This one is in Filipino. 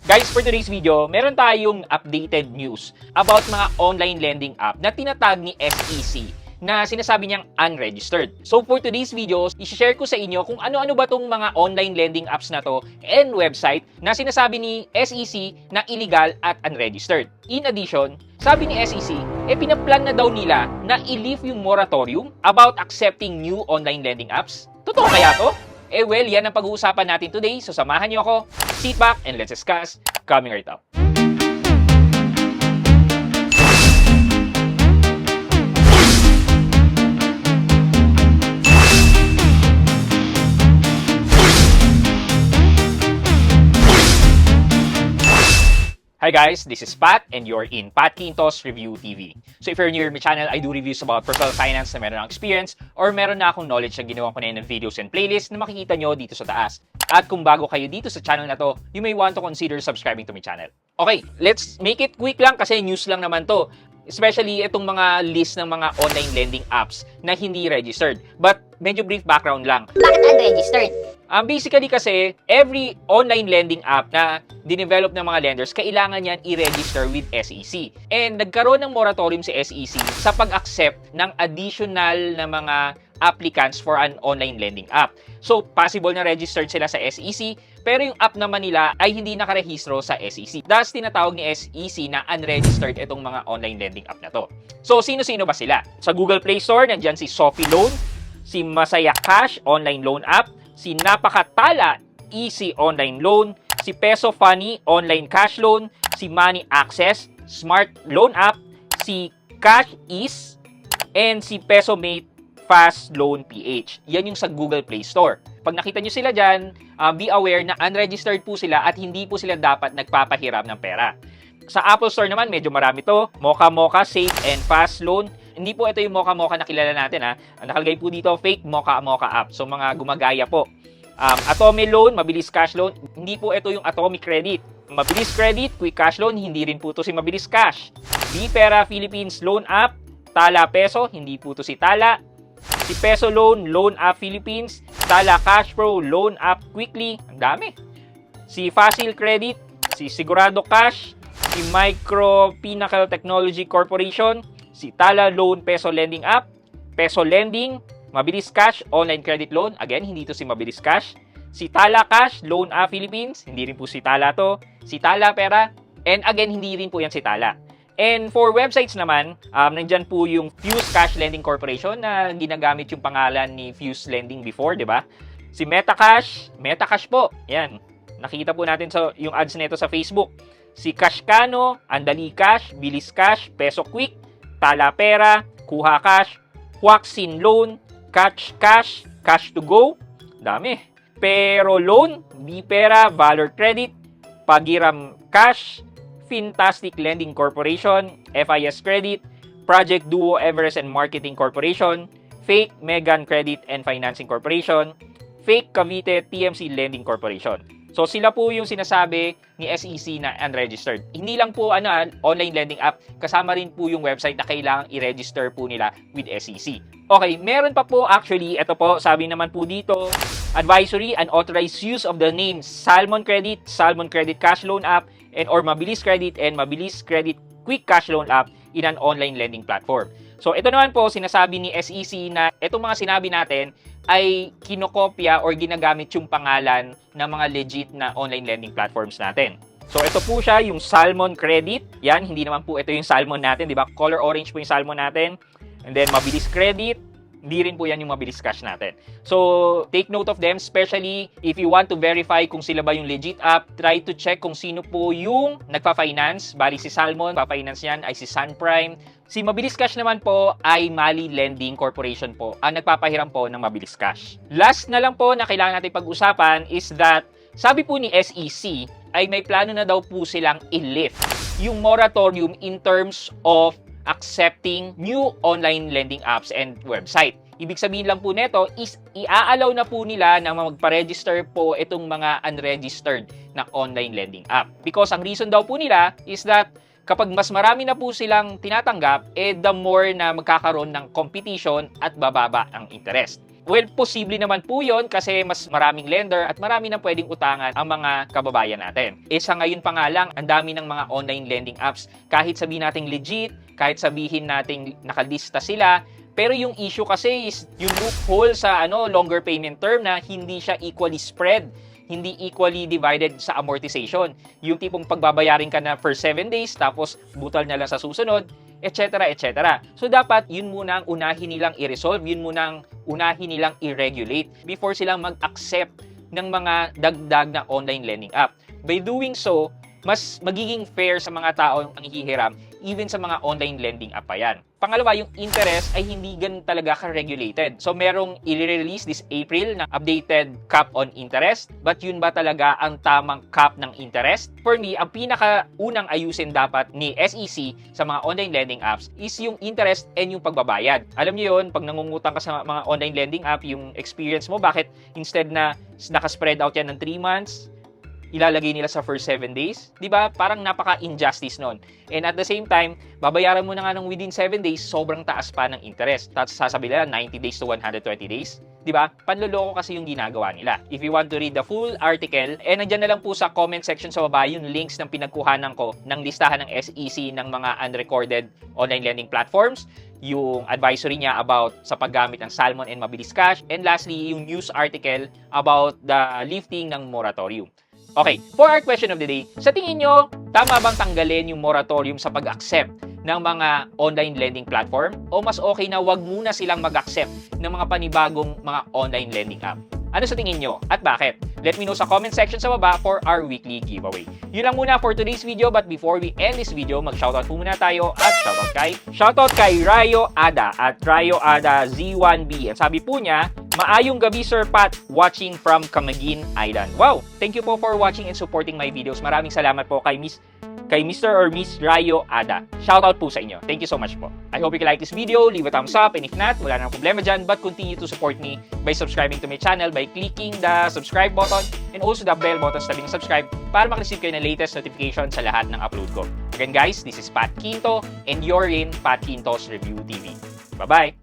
Guys, for today's video, meron tayong updated news about mga online lending app na tinatag ni SEC na sinasabi niyang unregistered. So for today's video, i-share ko sa inyo kung ano-ano ba tong mga online lending apps na to and website na sinasabi ni SEC na illegal at unregistered. In addition, sabi ni SEC, pinaplan na daw nila na i-lift yung moratorium about accepting new online lending apps. Totoo kaya to? Well, yan ang pag-uusapan natin today. So samahan niyo ako, sit back and let's discuss coming right up. Hi guys, this is Pat and you're in Pat Quintos Review TV. So if you're new to my channel, I do reviews about personal finance na meron ng experience or meron na akong knowledge na ginawa ko na ng videos and playlists na makikita nyo dito sa taas. At kung bago kayo dito sa channel na to, you may want to consider subscribing to my channel. Okay, let's make it quick lang kasi news lang naman to. Especially itong mga list ng mga online lending apps na hindi registered. But medyo brief background lang. Bakit unregistered? Basically kasi, every online lending app na dinevelop ng mga lenders, kailangan yan i-register with SEC. And nagkaroon ng moratorium si SEC sa pag-accept ng additional na mga applicants for an online lending app. So, possible na registered sila sa SEC, pero yung app naman nila ay hindi nakarehistro sa SEC. Thus, tinatawag ni SEC na unregistered itong mga online lending app na to. So, sino-sino ba sila? Sa Google Play Store, nandyan si Sophie Loan, si Masaya Cash online loan app, si Napakatala Easy Online Loan, si Peso Funny Online Cash Loan, si Money Access Smart Loan App, si Cash Ease, and si Peso Mate Fast Loan PH. Yan yung sa Google Play Store. Pag nakita nyo sila dyan, be aware na unregistered po sila at hindi po sila dapat nagpapahiram ng pera. Sa Apple Store naman, medyo marami to. Mocha Mocha Safe and Fast Loan. Hindi po ito yung Mocha Mocha na kilala natin ha. Nakalagay po dito, fake Mocha Mocha app. So mga gumagaya po. Atomy Loan, Mabilis Cash Loan. Hindi po ito yung Atomy Credit. Mabilis Credit, Quick Cash Loan. Hindi rin po ito si Mabilis Cash. Bpera Philippines Loan App. Tala Peso. Hindi po ito si Tala. Si Peso Loan, Loan App Philippines. Tala Cash Pro, Loan App Quickly. Ang dami. Si Facile Credit. Si Sigurado Cash. Si Micro Pinnacle Technology Corporation. Si Tala Loan Peso Lending App, Peso Lending, Mabilis Cash Online Credit Loan. Again, hindi to si Mabilis Cash. Si Tala Cash Loan App Philippines. Hindi rin po si Tala to. Si Tala Pera. And again, hindi rin po yan si Tala. And for websites naman, nandyan po yung Fuse Cash Lending Corporation na ginagamit yung pangalan ni Fuse Lending before, di ba? Si Metacash po. Yan. Nakita po natin yung ads nito sa Facebook. Si Cashcano, Andali Cash, Bilis Cash, Peso Quick, Tala Pera, Kuha Cash, Huaxin Loan, Catch Cash, Cash to Go, dami. Pero Loan, Bpera, Valor Credit, Pagiram Cash, Fantastic Lending Corporation, FIS Credit, Project Duo Everest and Marketing Corporation, Fake Megan Credit and Financing Corporation, Fake Cavite TMC Lending Corporation. So sila po yung sinasabi ni SEC na unregistered. Hindi lang po online lending app, kasama rin po yung website na kailangang i-register po nila with SEC. Okay, meron pa po actually, ito po, sabi naman po dito, advisory, unauthorized use of the name Salmon Credit Cash Loan App, and or Mabilis Credit and Mabilis Credit Quick Cash Loan App in an online lending platform. So ito naman po, sinasabi ni SEC na itong mga sinabi natin ay kinokopya or ginagamit yung pangalan ng mga legit na online lending platforms natin. So ito po siya, yung Salmon Credit. Yan, hindi naman po ito yung Salmon natin, di ba? Color orange po yung Salmon natin. And then Mabilis Credit, hindi rin po yan yung Mabilis Cash natin. So take note of them, especially if you want to verify kung sila ba yung legit app, try to check kung sino po yung nagpa-finance. Bali si Salmon, pa-finance yan ay si Sunprime. Si Mabilis Cash naman po ay Mali Lending Corporation po ang nagpapahiram po ng Mabilis Cash. Last na lang po na kailangan natin pag-usapan is that sabi po ni SEC ay may plano na daw po silang i-lift yung moratorium in terms of accepting new online lending apps and website. Ibig sabihin lang po nito is i-allow na po nila na magpa-register po itong mga unregistered na online lending app. Because ang reason daw po nila is that kapag mas marami na po silang tinatanggap, the more na magkakaroon ng competition at bababa ang interest. Well, posible naman po yun kasi mas maraming lender at marami nang pwedeng utangan ang mga kababayan natin. Sa ngayon pa nga lang, ang dami ng mga online lending apps. Kahit sabihin natin legit, kahit sabihin natin nakalista sila, pero yung issue kasi is yung loophole sa longer payment term na hindi siya equally spread, hindi equally divided sa amortization. Yung tipong pagbabayarin ka na for 7 days tapos butal na lang sa susunod, etc. etc. So dapat yun muna ang unahin nilang i-resolve, yun muna ang unahin nilang i-regulate before silang mag-accept ng mga dagdag na online lending app. By doing so, mas magiging fair sa mga taong ang hihiram even sa mga online lending app pa yan. Pangalawa, yung interest ay hindi ganun talaga ka-regulated. So merong i-release this April na updated cap on interest. But yun ba talaga ang tamang cap ng interest? For me, ang pinakaunang ayusin dapat ni SEC sa mga online lending apps is yung interest and yung pagbabayad. Alam niyo yun, pag nangungutang ka sa mga online lending app, yung experience mo, bakit instead na nakaspread out yan ng 3 months, ilalagay nila sa first 7 days, di ba? Parang napaka-injustice nun. And at the same time, babayaran mo na nga ng within 7 days, sobrang taas pa ng interest. Tapos sasabihin nila 90 days to 120 days. Di ba? Panloloko kasi yung ginagawa nila. If you want to read the full article, nandyan na lang po sa comment section sa baba yung links ng pinagkuhanan ko ng listahan ng SEC ng mga unrecorded online lending platforms, yung advisory niya about sa paggamit ng Salmon and Mabilis Cash, and lastly, yung news article about the lifting ng moratorium. Okay, for our question of the day, sa tingin nyo, tama bang tanggalin yung moratorium sa pag-accept ng mga online lending platform? O mas okay na wag muna silang mag-accept ng mga panibagong mga online lending app? Ano sa tingin nyo? At bakit? Let me know sa comment section sa baba for our weekly giveaway. Yun lang muna for today's video, but before we end this video, mag-shoutout po muna tayo at shoutout kay Rayo Ada at Rayo Ada Z1B. At sabi po niya, maayong gabi Sir Pat, watching from Camiguin Island. Wow! Thank you po for watching and supporting my videos. Maraming salamat po kay Mr. or Miss Rayo Ada. Shoutout po sa inyo. Thank you so much po. I hope you can like this video, leave a thumbs up, and if not, wala nang problema dyan, but continue to support me by subscribing to my channel by clicking the subscribe button and also the bell button sa tabing subscribe para makareceive kayo ng latest notification sa lahat ng upload ko. Again guys, this is Pat Quinto and you're in Pat Quinto's Review TV. Bye-bye!